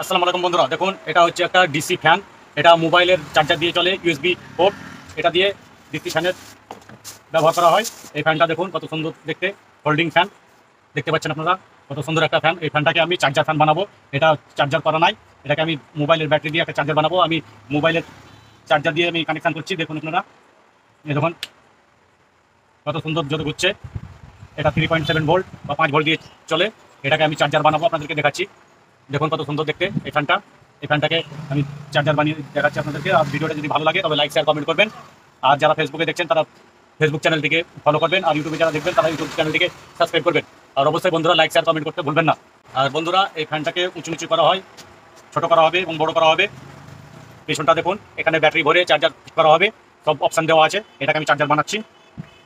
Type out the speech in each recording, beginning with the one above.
আসসালামু আলাইকুম বন্ধুরা, দেখুন এটা হচ্ছে একটা ডিসি ফ্যান। এটা মোবাইলের চার্জার দিয়ে চলে, ইউএসবি পোর্ট। এটা দিয়ে ডিসি ফ্যানের ব্যবহার করা হয়। এই ফ্যানটা দেখুন কত সুন্দর দেখতে, ফোল্ডিং ফ্যান। দেখতে পাচ্ছেন আপনারা কত সুন্দর একটা ফ্যান। এই ফ্যানটাকে আমি চার্জার ফ্যান বানাবো। এটা চার্জার করা নাই, এটাকে আমি মোবাইলের ব্যাটারি দিয়ে একটা চার্জার বানাবো। আমি মোবাইলের চার্জার দিয়ে আমি কানেকশান করছি, দেখুন আপনারা। এই দেখুন কত সুন্দর যদি ঘুরছে। এটা 3.7 ভোল্ট বা 5 ভোল্ট দিয়ে চলে। এটাকে আমি চার্জার বানাবো, আপনাদেরকে দেখাচ্ছি। দেখুন কত সুন্দর দেখতে এই ফ্যানটা। এই ফ্যানটাকে আমি চার্জার বানিয়ে দেখাচ্ছি আপনাদেরকে। আর ভিডিওটা যদি ভালো লাগে তবে লাইক শেয়ার কমেন্ট করবেন। আর যারা ফেসবুকে দেখছেন তারা ফেসবুক চ্যানেলটিকে ফলো করবেন, আর ইউটিউবে যারা দেখবেন তারা ইউটিউব চ্যানেলটিকে সাবস্ক্রাইব করবেন। আর অবশ্যই বন্ধুরা লাইক শেয়ার কমেন্ট করতে ভুলবেন না। আর বন্ধুরা এই ফ্যানটাকে উঁচু নিচু করা হয়, ছোট করা হবে এবং বড় করা হবে। পেছনটা দেখুন, এখানে ব্যাটারি ভরে চার্জার করা হবে, সব অপশান দেওয়া আছে। এটাকে আমি চার্জার বানাচ্ছি।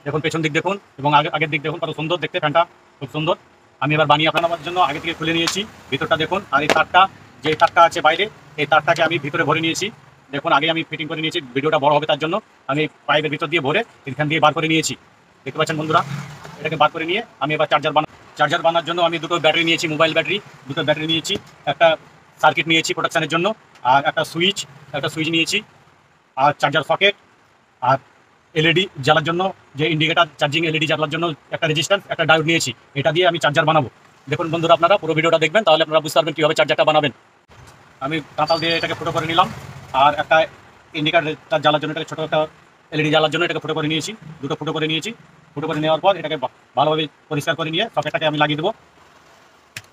দেখুন পেছন দিক দেখুন এবং আগের দিক দেখুন, কত সুন্দর দেখতে ফ্যানটা, খুব সুন্দর। আমি এবার বানিয়ে আপনার জন্য আগে থেকে খুলে নিয়েছি। ভিতরটা দেখুন, আর এই তারটা, যে তারটা আছে বাইরে, এই তারটাকে আমি ভিতরে ভরে নিয়েছি। দেখুন আগে আমি ফিটিং করে নিয়েছি, ভিডিওটা বড় হবে তার জন্য আমি পাইপের ভিতর দিয়ে ভরে এখান দিয়ে বার করে নিয়েছি। দেখতে পাচ্ছেন বন্ধুরা, এটাকে বার করে নিয়ে আমি এবার চার্জার বানার জন্য আমি দুটো ব্যাটারি নিয়েছি, মোবাইল ব্যাটারি। দুটো ব্যাটারি নিয়েছি, একটা সার্কিট নিয়েছি প্রোটেকশনের জন্য, আর একটা সুইচ নিয়েছি, আর চার্জার সকেট, আর এলইডি জ্বালার জন্য যে ইন্ডিকেটার, চার্জিং এলইডি জ্বালার জন্য একটা রেজিস্ট্যান্স, একটা ডায়োড নিয়েছি। এটা দিয়ে আমি চার্জার বানাবো। দেখুন বন্ধুরা, আপনারা পুরো ভিডিওটা দেখবেন, তাহলে আপনারা বুঝতে পারবেন কীভাবে চার্জারটা বানাবেন। আমি তাঁতাল দিয়ে এটাকে ফুটো করে নিলাম, আর একটা ইন্ডিকেটার জ্বালার জন্য, এটাকে ছোটো একটা এলইডি জ্বালার জন্য এটাকে ফুটো করে নিয়েছি। দুটো ফুটো করে নিয়েছি। ফুটো করে নেওয়ার পর এটাকে ভালোভাবে পরিষ্কার করে নিয়ে সকেটটাকে আমি লাগিয়ে দেবো।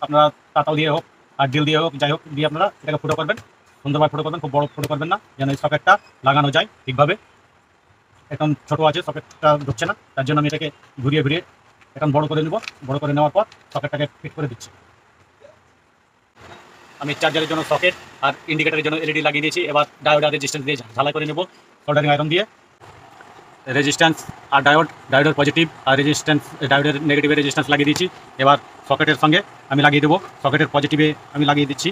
আপনারা তাঁতাল দিয়ে হোক আর ড্রিল দিয়ে হোক, যাই হোক দিয়ে আপনারা এটাকে ফুটো করবেন, সুন্দরভাবে ফুটো করবেন, খুব বড় ফুটো করবেন না, যেন এই সকেটটা লাগানো যায় ঠিকভাবে। এখন ছোটো আছে, সকেটটা ঢুকছে না, তার জন্য আমি এটাকে ঘুরিয়ে এখন বড় করে নেব। বড় করে নেওয়ার পর সকেটটাকে ফিট করে দিচ্ছি। আমি চার্জারের জন্য সকেট আর ইন্ডিকেটারের জন্য এলইডি লাগিয়ে দিয়েছি। এবার ডায়োড আর রেজিস্ট্যান্স দিয়ে ঝালাই করে নেব সোল্ডারিং আয়রন দিয়ে। রেজিস্ট্যান্স আর ডায়োডের পজিটিভ আর ডায়োডের নেগেটিভে রেজিস্ট্যান্স লাগিয়ে দিয়েছি। এবার সকেটের সঙ্গে আমি লাগিয়ে দেবো, সকেটের পজিটিভে আমি লাগিয়ে দিচ্ছি।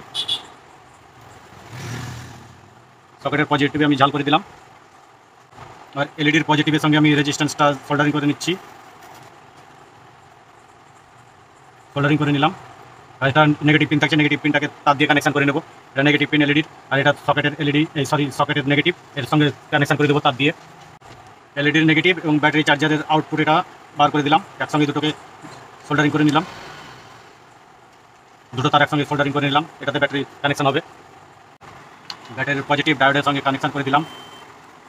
সকেটের পজিটিভে আমি ঝাল করে দিলাম। আর এলইডির পজিটিভের সঙ্গে আমি রেজিস্ট্যান্সটা সোল্ডারিং করে নিচ্ছি, সোল্ডারিং করে নিলাম। আর এটা নেগেটিভ পিন থাকছে, নেগেটিভ পিনটাকে তার দিয়ে কানেকশন করে নেব। এটা নেগেটিভ পিন এলইডির, আর এটা সকেটের এলইডি, সকেটের নেগেটিভ, এর সঙ্গে কানেকশন করে দেবো তার দিয়ে। এলইডির নেগেটিভ এবং ব্যাটারি চার্জারের আউটপুট এটা বার করে দিলাম, একসঙ্গে দুটোকে সোল্ডারিং করে নিলাম। দুটো তার একসঙ্গে সোল্ডারিং করে নিলাম, এটাতে ব্যাটারি কানেকশন হবে। ব্যাটারির পজিটিভ ডায়োডের সঙ্গে কানেকশন করে দিলাম,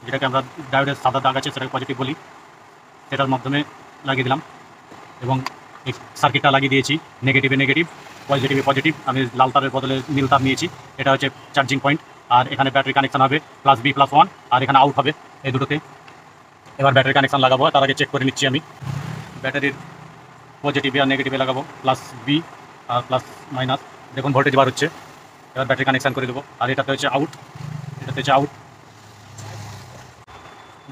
যেটাকে আমরা ডায়োডের সাদা দাগ আছে সেটাকে পজিটিভ বলি, সেটার মাধ্যমে লাগিয়ে দিলাম। এবং এই সার্কিটটা লাগিয়ে দিয়েছি, নেগেটিভে নেগেটিভ, পজিটিভে পজিটিভ। আমি লাল তারের বদলে নীল তার নিয়েছি, এটা হচ্ছে চার্জিং পয়েন্ট। আর এখানে ব্যাটারি কানেকশন হবে +B+1, আর এখানে আউট হবে এই দুটোতে। এবার ব্যাটারি কানেকশন লাগাবো, তার আগে চেক করে নিচ্ছি আমি। ব্যাটারির পজিটিভে আর নেগেটিভে লাগাবো +B আর +- দেখুন ভোল্টেজ বার হচ্ছে। এবার ব্যাটারি কানেকশন করে দেবো। আর এটাতে হচ্ছে আউট,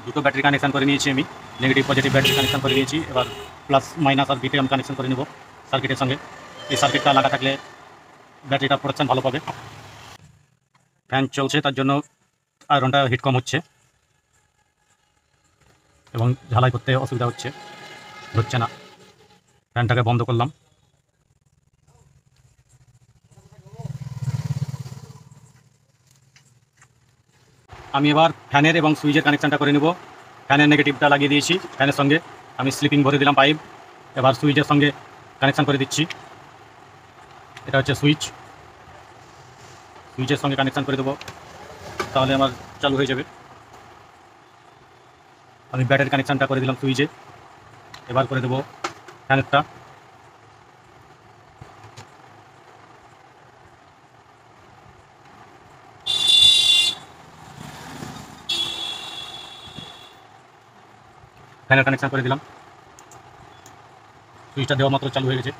দুটো ব্যাটারি কানেকশন করে নিয়েছি আমি, নেগেটিভ পজিটিভ ব্যাটারি কানেকশন করে নিয়েছি। এবার +- আর বিতে আমি কানেকশন করে নেব সার্কিটের সঙ্গে। এই সার্কিটটা লাগা থাকলে ব্যাটারিটা প্রোটেকশন ভালো পাবে। ফ্যান চলছে, তার জন্য আয়রনটা হিট কম হচ্ছে এবং ঝালাই করতে অসুবিধা হচ্ছে না। ফ্যানটাকে বন্ধ করলাম। আমি এবার ফ্যানের এবং সুইচের কানেকশানটা করে নেব। ফ্যানের নেগেটিভটা লাগিয়ে দিয়েছি, ফ্যানের সঙ্গে আমি স্লিপিং ভরে দিলাম পাইপ। এবার সুইচের সঙ্গে কানেকশান করে দিচ্ছি। এটা হচ্ছে সুইচের সঙ্গে কানেকশান করে দেবো, তাহলে আমার চালু হয়ে যাবে। আমি ব্যাটারি কানেকশানটা করে দিলাম সুইচে। এবার করে দেবো ফ্যানেরটা। ফ্যানের কানেকশান করে দিলাম, সুইচটা দেওয়া মাত্র চালু হয়ে গেছে।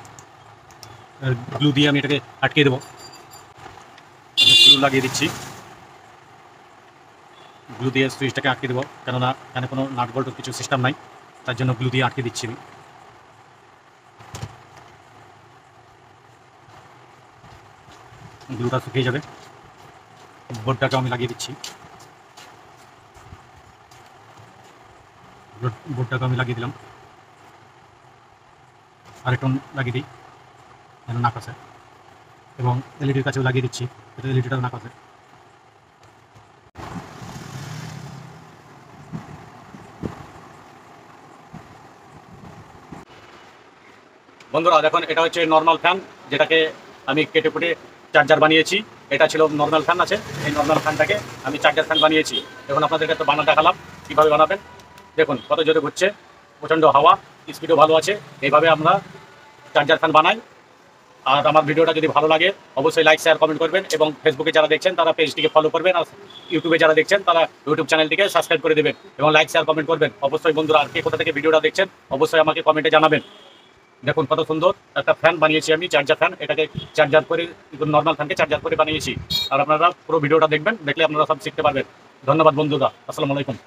গ্লু দিয়ে আমি এটাকে আটকে দেবো, গ্লু লাগিয়ে দিচ্ছি। গ্লু দিয়ে সুইচটাকে আটকে দেবো, কেননা এখানে কোনো নাট বল্টুর কিছু সিস্টেম নাই, তার জন্য গ্লু দিয়ে আটকে দিচ্ছি আমি। গ্লুটা শুকিয়ে যাবে। বোর্ডটাকে আমি লাগিয়ে দিচ্ছি, বোর্ডটাকে আমি লাগিয়ে দিলাম। আরেকটু লাগিয়ে দিই যেন না কাছে। এবং এলইডির কাছেও লাগিয়ে দিচ্ছি, এটা এলইডিটাও না কাছে। বন্ধুরা দেখুন, এটা হচ্ছে নর্মাল ফ্যান, যেটাকে আমি কেটে কুটে চার্জার বানিয়েছি। এটা ছিল নর্মাল ফ্যান আছে, এই নর্মাল ফ্যানটাকে আমি চার্জার ফ্যান বানিয়েছি। এখন আপনাদেরকে তো বানা দেখালাম কীভাবে বানাবেন। দেখুন কত জোরে ঘুরছে, প্রচণ্ড হাওয়া, স্পিডও ভালো আছে। এইভাবে আমরা চার্জার ফ্যান বানাই। আর আমার ভিডিওটা যদি ভালো লাগে অবশ্যই লাইক শেয়ার কমেন্ট করবেন, এবং ফেসবুকে যারা দেখছেন তারা পেজটিকে ফলো করবেন, আর ইউটিউবে যারা দেখছেন তারা ইউটিউব চ্যানেলটিকে সাবস্ক্রাইব করে দেবেন এবং লাইক শেয়ার কমেন্ট করবেন অবশ্যই। বন্ধুরা, আর কে কোথা থেকে ভিডিওটা দেখছেন অবশ্যই আমাকে কমেন্টে জানাবেন। দেখুন কত সুন্দর একটা ফ্যান বানিয়েছি আমি, চার্জার ফ্যান। এটাকে চার্জার করে, নর্মাল ফ্যানকে চার্জার করে বানিয়েছি। আর আপনারা পুরো ভিডিওটা দেখবেন, দেখলে আপনারা সব শিখতে পারবেন। ধন্যবাদ বন্ধুরা, আসসালামু আলাইকুম।